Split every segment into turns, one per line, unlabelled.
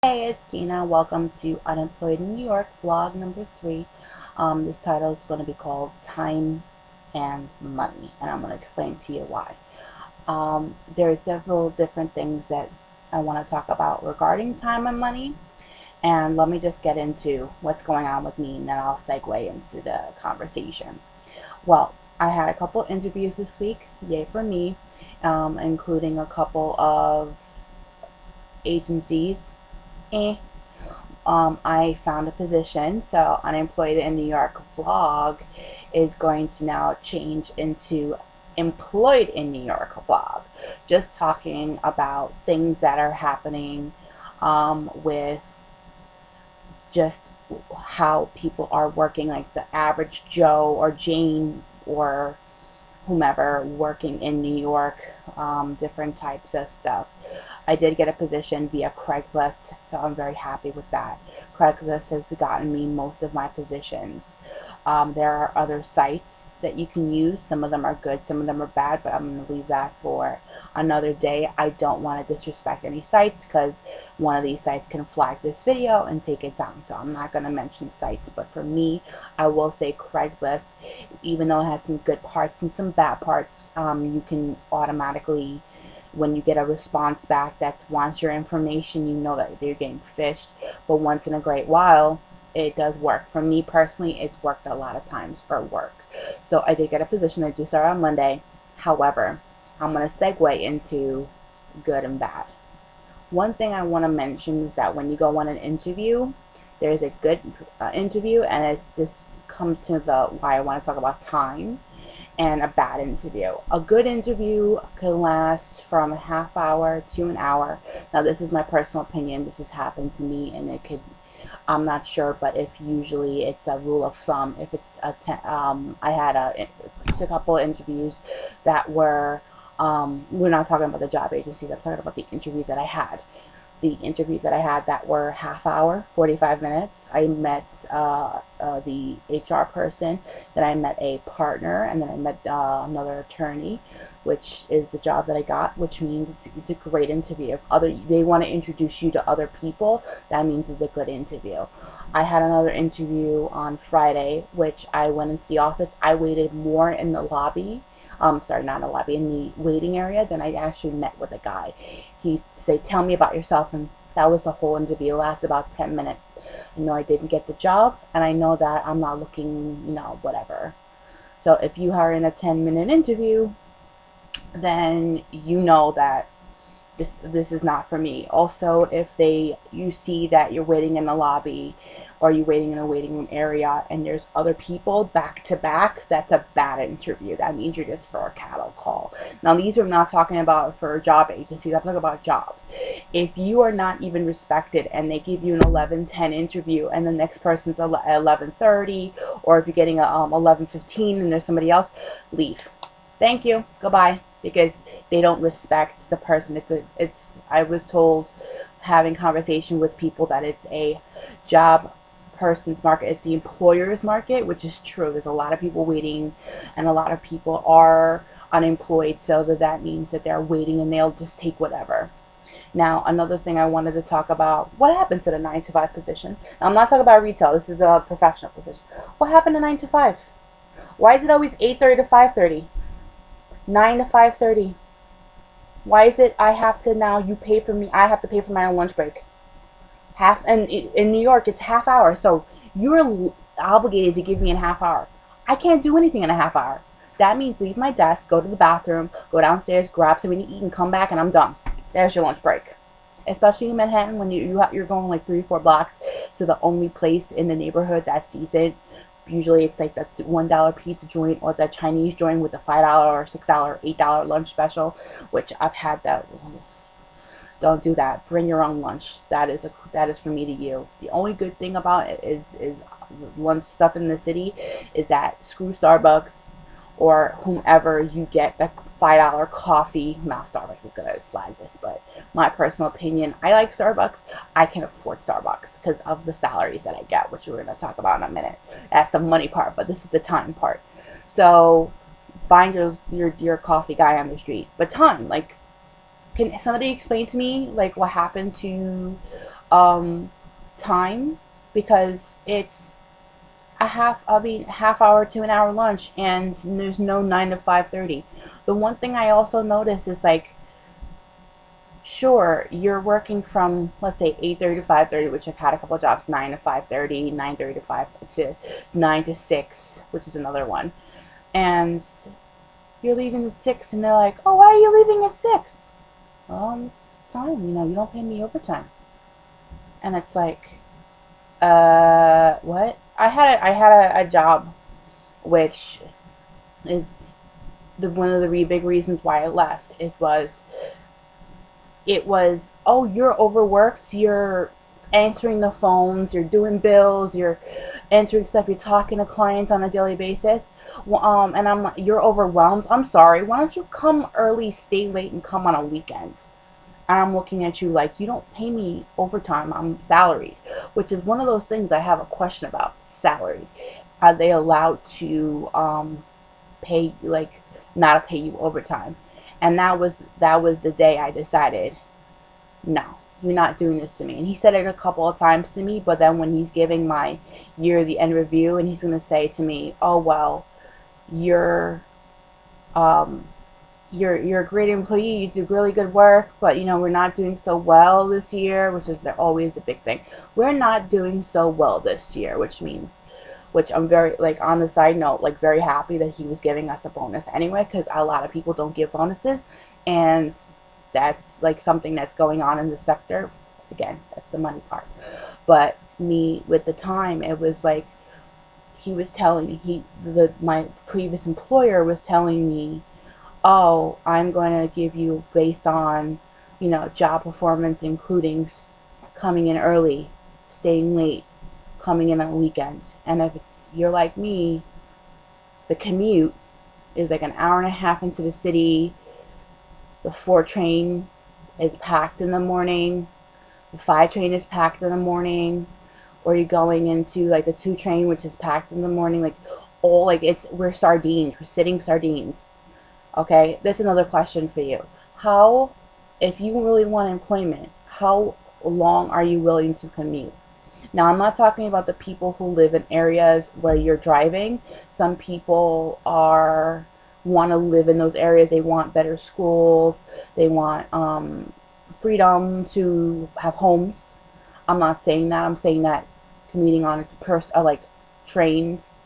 Hey, it's Tina. Welcome to Unemployed in New York, vlog number 3. This title is going to be called Time and Money, and I'm going to explain to you why. There are several different things that I want to talk about regarding time and money, and let me just get into what's going on with me, and then I'll segue into the conversation. Well, I had a couple interviews this week, yay for me, including a couple of agencies. I found a position, so Unemployed in New York vlog is going to now change into Employed in New York vlog. Just talking about things that are happening with just how people are working, like the average Joe or Jane or whomever working in New York, different types of stuff. I did get a position via Craigslist, so I'm very happy with that. Craigslist has gotten me most of my positions. There are other sites that you can use. Some of them are good, some of them are bad, but I'm going to leave that for another day. I don't want to disrespect any sites because one of these sites can flag this video and take it down, so I'm not going to mention sites. But for me, I will say Craigslist, even though it has some good parts and some bad parts, you can automatically, when you get a response back that wants your information, you know that you're getting phished. But once in a great while, it does work. For me personally, it's worked a lot of times for work. So I did get a position. I do start on Monday. However, I'm going to segue into good and bad. One thing I want to mention is that when you go on an interview, there's a good interview, and it's just comes to the why I want to talk about time, and a bad interview. A good interview can last from a half hour to an hour. Now, this is my personal opinion. This has happened to me, and it could, I'm not sure, but if usually it's a rule of thumb. If it's I had a couple of interviews that were, we're not talking about the job agencies. I'm talking about the interviews that I had. The interviews that I had that were half hour, 45 minutes. I met the HR person, then I met a partner, and then I met another attorney, which is the job that I got, which means it's a great interview. If they want to introduce you to other people, that means it's a good interview. I had another interview on Friday, which I went into the office. I waited more in the lobby, sorry, not in the lobby, in the waiting area, then I actually met with a guy. He said, tell me about yourself, and that was the whole interview. It lasted about 10 minutes. I know I didn't get the job, and I know that I'm not looking, whatever. So if you are in a 10-minute interview, then you know that this is not for me. Also, if you see that you're waiting in the lobby or you're waiting in a waiting room area and there's other people back to back, that's a bad interview. That means you're just for a cattle call. Now, these are not talking about for job agencies. I'm talking about jobs. If you are not even respected and they give you an 11:10 interview and the next person's at 11:30, or if you're getting a 11:15 and there's somebody else, leave. Thank you. Goodbye. Because they don't respect the person. I was told, having conversation with people, that it's a job person's market. It's the employer's market, which is true. There's a lot of people waiting, and a lot of people are unemployed, so that means that they're waiting and they'll just take whatever. Now, another thing I wanted to talk about, what happened to the 9 to 5 position? Now, I'm not talking about retail. This is a professional position. What happened to 9 to 5? Why is it always 8:30 to 5:30? 9 to 5:30. Why is it I have to now, you pay for me, I have to pay for my own lunch break? And in New York, it's half hour, so you're obligated to give me a half hour. I can't do anything in a half hour. That means leave my desk, go to the bathroom, go downstairs, grab something to eat, and come back, and I'm done. There's your lunch break. Especially in Manhattan, when you're going like 3 or 4 blocks to the only place in the neighborhood that's decent. Usually it's like the $1 pizza joint or the Chinese joint with the $5 or $6 or $8 lunch special, which I've had that. Don't do that. Bring your own lunch. That is for me to you. The only good thing about it is lunch stuff in the city is that screw Starbucks or whomever, you get the $5 coffee. Now Starbucks is gonna flag this, but my personal opinion, I like Starbucks. I can afford Starbucks because of the salaries that I get, which we're gonna talk about in a minute. That's the money part, but this is the time part. So find your coffee guy on the street. But time, like, can somebody explain to me, like, what happened to um, time, because it's half hour to an hour lunch, and there's no 9 to 5:30. The one thing I also notice is, like, sure, you're working from, let's say, 8:30 to 5:30, which I've had a couple of jobs, 9 to 5:30, 9:30 to 5 to 9 to 6, which is another one. And you're leaving at 6, and they're like, "Oh, why are you leaving at 6?" "Well, it's time, you don't pay me overtime." And it's like, what? I had a job, which is one of the really big reasons why I left, it was, "Oh, you're overworked, you're answering the phones, you're doing bills, you're answering stuff, you're talking to clients on a daily basis." Well, and I'm like, "You're overwhelmed? I'm sorry, why don't you come early, stay late, and come on a weekend?" And I'm looking at you like, "You don't pay me overtime, I'm salaried," which is one of those things I have a question about. Salaried, are they allowed to pay, like, not pay you overtime? And that was the day I decided, no, you're not doing this to me. And he said it a couple of times to me, but then when he's giving my the end review, and he's going to say to me, "Oh, well, you're um you're a great employee, you do really good work, but we're not doing so well this year," which is always a big thing. "We're not doing so well this year," which I'm very, like, on the side note, like, very happy that he was giving us a bonus anyway, because a lot of people don't give bonuses, and that's, like, something that's going on in the sector. Again, that's the money part. But me, with the time, it was like, he was telling my previous employer was telling me, "Oh, I'm going to give you based on, job performance, including coming in early, staying late, coming in on a weekend." And if you're like me, the commute is like an hour and a half into the city. The 4 train is packed in the morning. The 5 train is packed in the morning. Or you're going into, like, the 2 train, which is packed in the morning. Like, all, like, we're sardines. We're sitting sardines. Okay, that's another question for you. How, if you really want employment, how long are you willing to commute? Now, I'm not talking about the people who live in areas where you're driving. Some people want to live in those areas. They want better schools. They want freedom to have homes. I'm not saying that. I'm saying that commuting on like trains.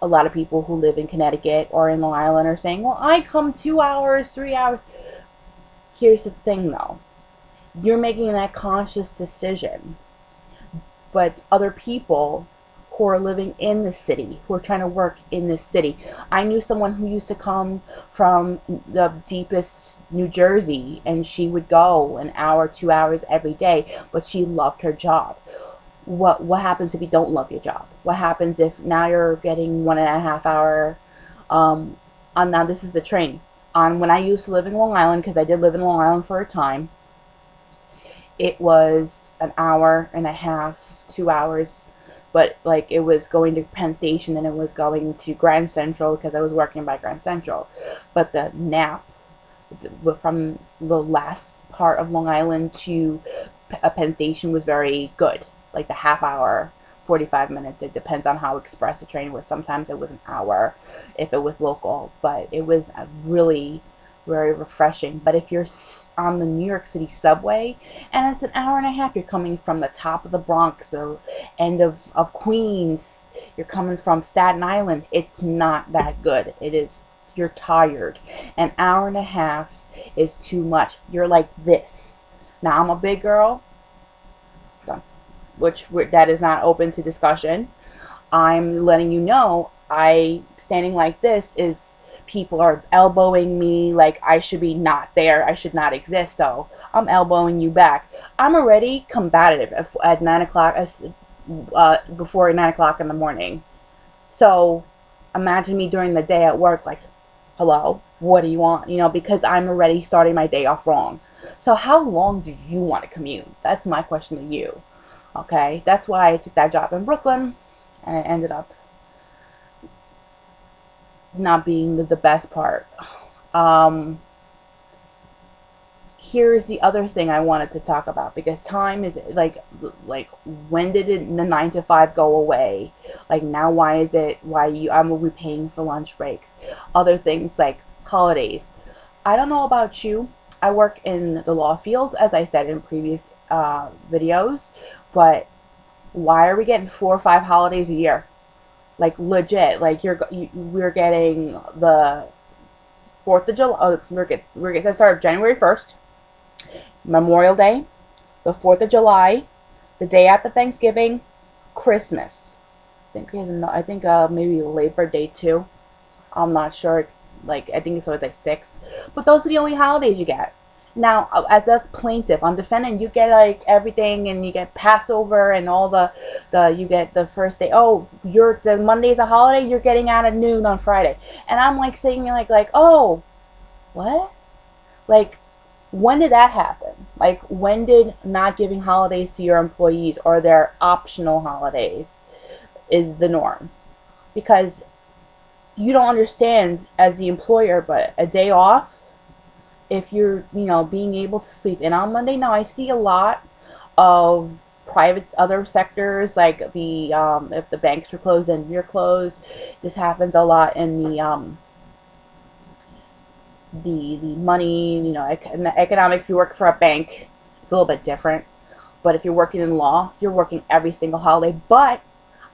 A lot of people who live in Connecticut or in Long Island are saying, "Well, I come 2 hours, 3 hours." Here's the thing, though. You're making that conscious decision. But other people who are living in the city, who are trying to work in this city. I knew someone who used to come from the deepest New Jersey, and she would go an hour, 2 hours every day, but she loved her job. What happens if you don't love your job? What happens if now you're getting 1.5 hour? Now this is the train. On when I used to live in Long Island, because I did live in Long Island for a time, it was an hour and a half, 2 hours, but, like, it was going to Penn Station, and it was going to Grand Central, because I was working by Grand Central. But the nap from the last part of Long Island to Penn Station was very good. Like, the half hour, 45 minutes. It depends on how express the train was. Sometimes it was an hour if it was local, but it was a really very refreshing. But if you're on the New York City subway and it's an hour and a half, you're coming from the top of the Bronx, the end of Queens, you're coming from Staten Island, it's not that good. You're tired. An hour and a half is too much. You're like this. Now, I'm a big girl, which that is not open to discussion. I'm letting you know, standing like this is, people are elbowing me like I should be not there. I should not exist. So I'm elbowing you back. I'm already combative at 9 o'clock, before 9 o'clock in the morning. So imagine me during the day at work, like, "Hello, what do you want?" Because I'm already starting my day off wrong. So how long do you want to commute? That's my question to you. Okay, that's why I took that job in Brooklyn, and it ended up not being the best part. Um, here's the other thing I wanted to talk about, because time is like when did the 9 to 5 go away? Like now, why I'm we paying for lunch breaks, other things like holidays. I don't know about you. I work in the law field, as I said in previous videos, but why are we getting 4 or 5 holidays a year? Like legit, like we're getting the 4th of July. We're getting that start January 1st, Memorial Day, the 4th of July, the day after Thanksgiving, Christmas. I think maybe Labor Day too. I'm not sure. Like I think so. It's like 6, but those are the only holidays you get. Now, as us plaintiff on defendant, you get like everything, and you get Passover and all the you get the first day. Oh, the Monday's a holiday. You're getting out at noon on Friday, and I'm like saying like oh, what? Like, when did that happen? Like, when did not giving holidays to your employees or their optional holidays is the norm? Because you don't understand as the employer, but a day off, if you're, being able to sleep in on Monday. Now, I see a lot of private other sectors, like the if the banks are closed and you're closed. This happens a lot in the money, economic. If you work for a bank, it's a little bit different. But if you're working in law, you're working every single holiday. But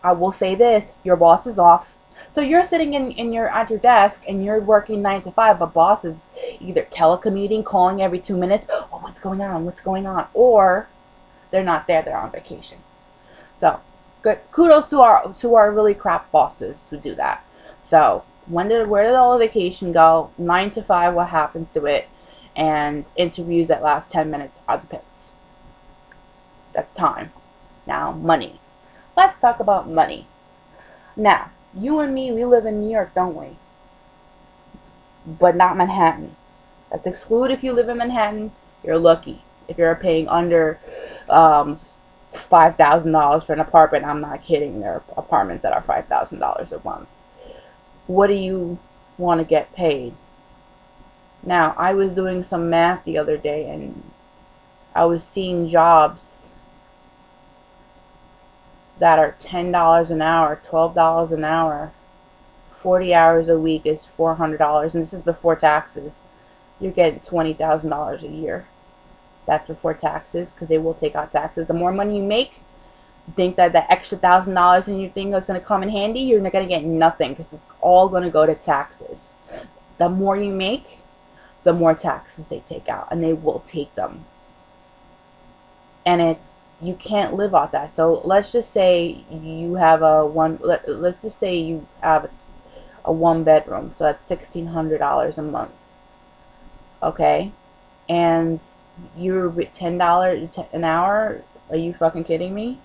I will say this, your boss is off. So you're sitting at your desk and you're working 9 to 5, but boss is either telecommuting, calling every 2 minutes, oh, what's going on, or they're not there, they're on vacation. So good, kudos to our really crap bosses who do that. So where did all the vacation go? 9 to 5, what happens to it? And interviews that last 10 minutes are the pits. That's time. Now, money. Let's talk about money. Now, you and me, we live in New York, don't we? But not Manhattan. Let's exclude if you live in Manhattan, you're lucky. If you're paying under $5,000 for an apartment, I'm not kidding. There are apartments that are $5,000 a month. What do you want to get paid? Now, I was doing some math the other day, and I was seeing jobs that are $10 an hour, $12 an hour, 40 hours a week is $400, and this is before taxes. You're getting $20,000 a year. That's before taxes, because they will take out taxes. The more money you make, think that the extra $1,000 in your thing is going to come in handy, you're not going to get nothing, because it's all going to go to taxes. The more you make, the more taxes they take out, and they will take them. And you can't live off that. So let's just say you have let's just say you have a 1 bedroom, so that's $1,600 a month. Okay, and you're $10 an hour. Are you fucking kidding me?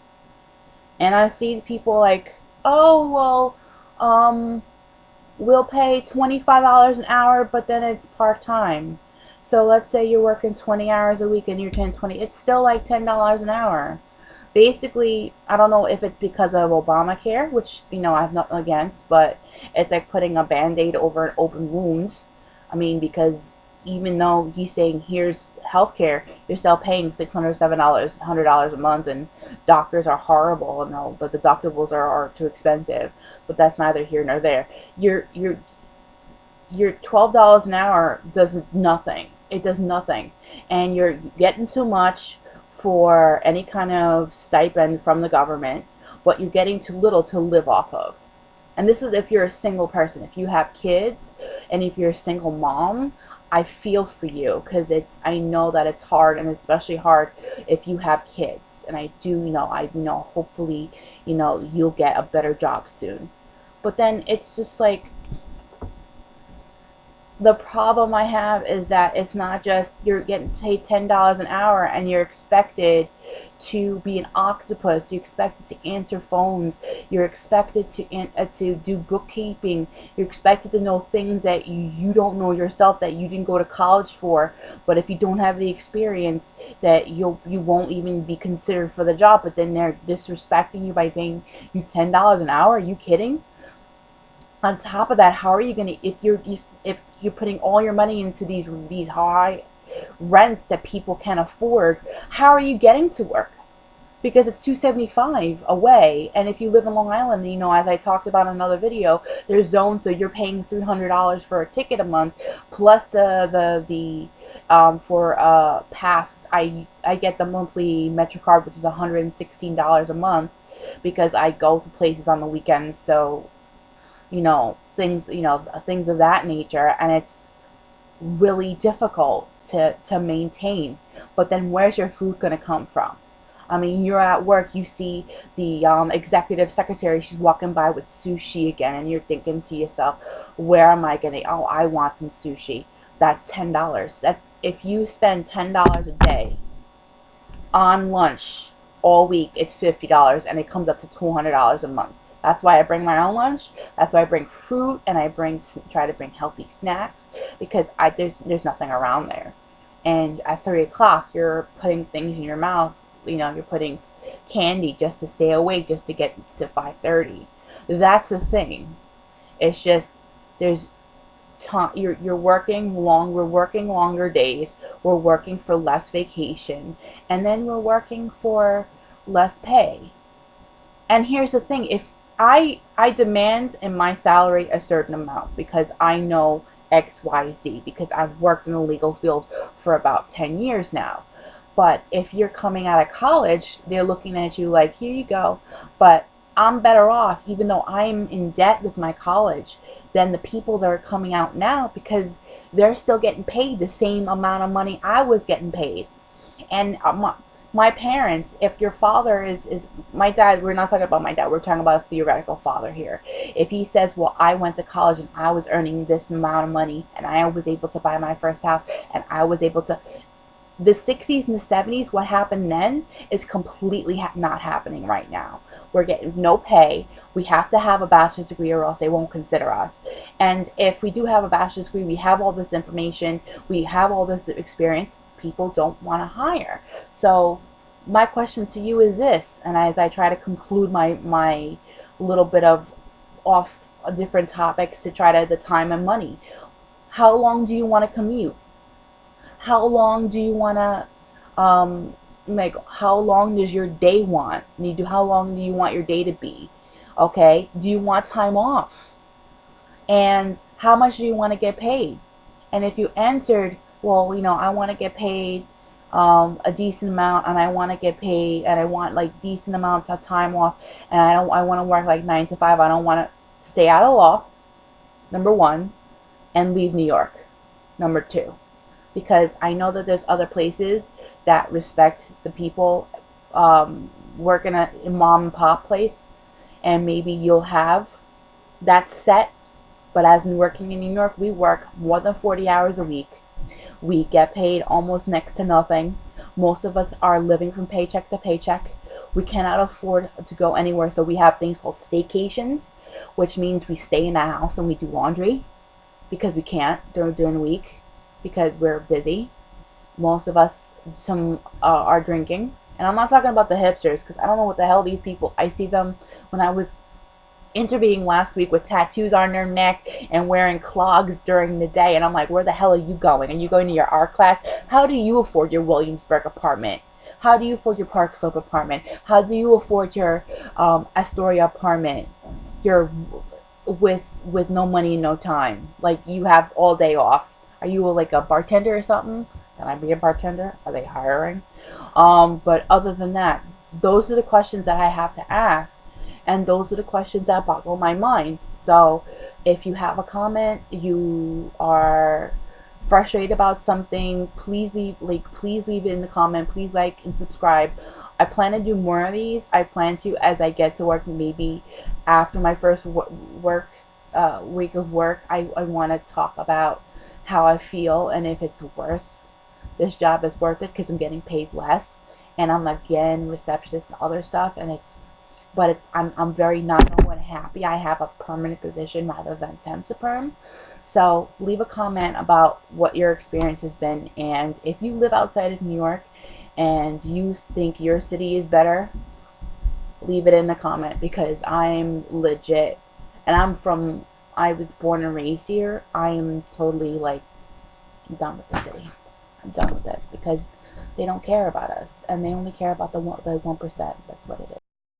And I see people like, oh, well, we'll pay $25 an hour, but then it's part-time. So let's say you're working 20 hours a week and you're 20, it's still like $10 an hour. Basically, I don't know if it's because of Obamacare, which, I'm not against, but it's like putting a Band-Aid over an open wound. I mean, because even though he's saying here's healthcare, you're still paying $600, $700, $100 a month, and doctors are horrible, and all, but the deductibles are too expensive. But that's neither here nor there. Your $12 an hour does nothing. It does nothing, and you're getting too much for any kind of stipend from the government, but you're getting too little to live off of. And this is if you're a single person. If you have kids, and if you're a single mom, I feel for you, because I know that it's hard, and especially hard if you have kids. And I hopefully, you'll get a better job soon. But then it's just like, the problem I have is that it's not just you're getting paid $10 an hour and you're expected to be an octopus. You're expected to answer phones. You're expected to do bookkeeping. You're expected to know things that you don't know yourself, that you didn't go to college for. But if you don't have the experience, that you won't even be considered for the job. But then they're disrespecting you by paying you $10 an hour. Are you kidding? On top of that, how are you gonna, if you're putting all your money into these high rents that people can afford, how are you getting to work? Because it's $275 away, and if you live in Long Island, you know, as I talked about in another video, there's zones, so you're paying $300 for a ticket a month, plus the for pass. I get the monthly MetroCard, which is $116 a month, because I go to places on the weekends. So, you know, things of that nature, and it's really difficult to maintain. But then where's your food going to come from? I mean, you're at work, you see the executive secretary, she's walking by with sushi again, and you're thinking to yourself, where am I getting? Oh, I want some sushi. That's $10. That's, if you spend $10 a day on lunch all week, it's $50, and it comes up to $200 a month. That's why I bring my own lunch. That's why I bring fruit, and I try to bring healthy snacks, because there's nothing around there. And at 3 o'clock, you're putting things in your mouth. You know, you're putting candy just to stay awake, just to get to 5:30. That's the thing. It's just, there's time. You're working long. We're working longer days. We're working for less vacation, and then we're working for less pay. And here's the thing: if I demand in my salary a certain amount, because I know XYZ, because I've worked in the legal field for about 10 years now. But if you're coming out of college, they're looking at you like, here you go. But I'm better off, even though I'm in debt with my college, than the people that are coming out now, because they're still getting paid the same amount of money I was getting paid. And my parents, if your father is my dad, we're not talking about my dad, we're talking about a theoretical father here. If he says, well, I went to college and I was earning this amount of money, and I was able to buy my first house, and I was able to, the 60s and the 70s, what happened then is completely not happening right now. We're getting no pay. We have to have a bachelor's degree or else they won't consider us. And if we do have a bachelor's degree, we have all this information, we have all this experience, people don't want to hire. So my question to you is this, and as I try to conclude my little bit of off different topics to try to the time and money, how long do you want to commute? How long do you want to, like, how long does your day want? How long do you want your day to be? Okay? Do you want time off? And how much do you want to get paid? And if you answered, well, you know, I want to get paid a decent amount, and I want to get paid, and I want like decent amount of time off, and I want to work like 9 to 5. I don't want to stay out of law, number one, and leave New York, number two. Because I know that there's other places that respect the people, work in a mom and pop place, and maybe you'll have that set. But as in working in New York, we work more than 40 hours a week. We get paid almost next to nothing. Most of us are living from paycheck to paycheck. We cannot afford to go anywhere, so we have things called staycations, which means we stay in the house and we do laundry, because we can't during the week, because we're busy. Most of us are drinking, and I'm not talking about the hipsters, because I don't know what the hell these people, I see them when I was interviewing last week with tattoos on their neck and wearing clogs during the day, and I'm like, where the hell are you going? Are you going to your art class? How do you afford your Williamsburg apartment? How do you afford your Park Slope apartment? How do you afford your Astoria apartment? You're with no money and no time, like you have all day off. Are you like a bartender or something? Can I be a bartender? Are they hiring? But other than that, those are the questions that I have to ask, and those are the questions that boggle my mind. So if you have a comment, you are frustrated about something, please leave it in the comment. Please like and subscribe. I plan to do more of these. I plan to, as I get to work, maybe after my first week of work, I want to talk about how I feel, and if it's worth, this job is worth it, because I'm getting paid less, and I'm again receptionist and other stuff, and I'm very not happy. I have a permanent position rather than temp to perm. So leave a comment about what your experience has been, and if you live outside of New York and you think your city is better, leave it in the comment, because I'm legit, and I was born and raised here. I am totally like done with the city. I'm done with it because they don't care about us, and they only care about the 1%. That's what it is.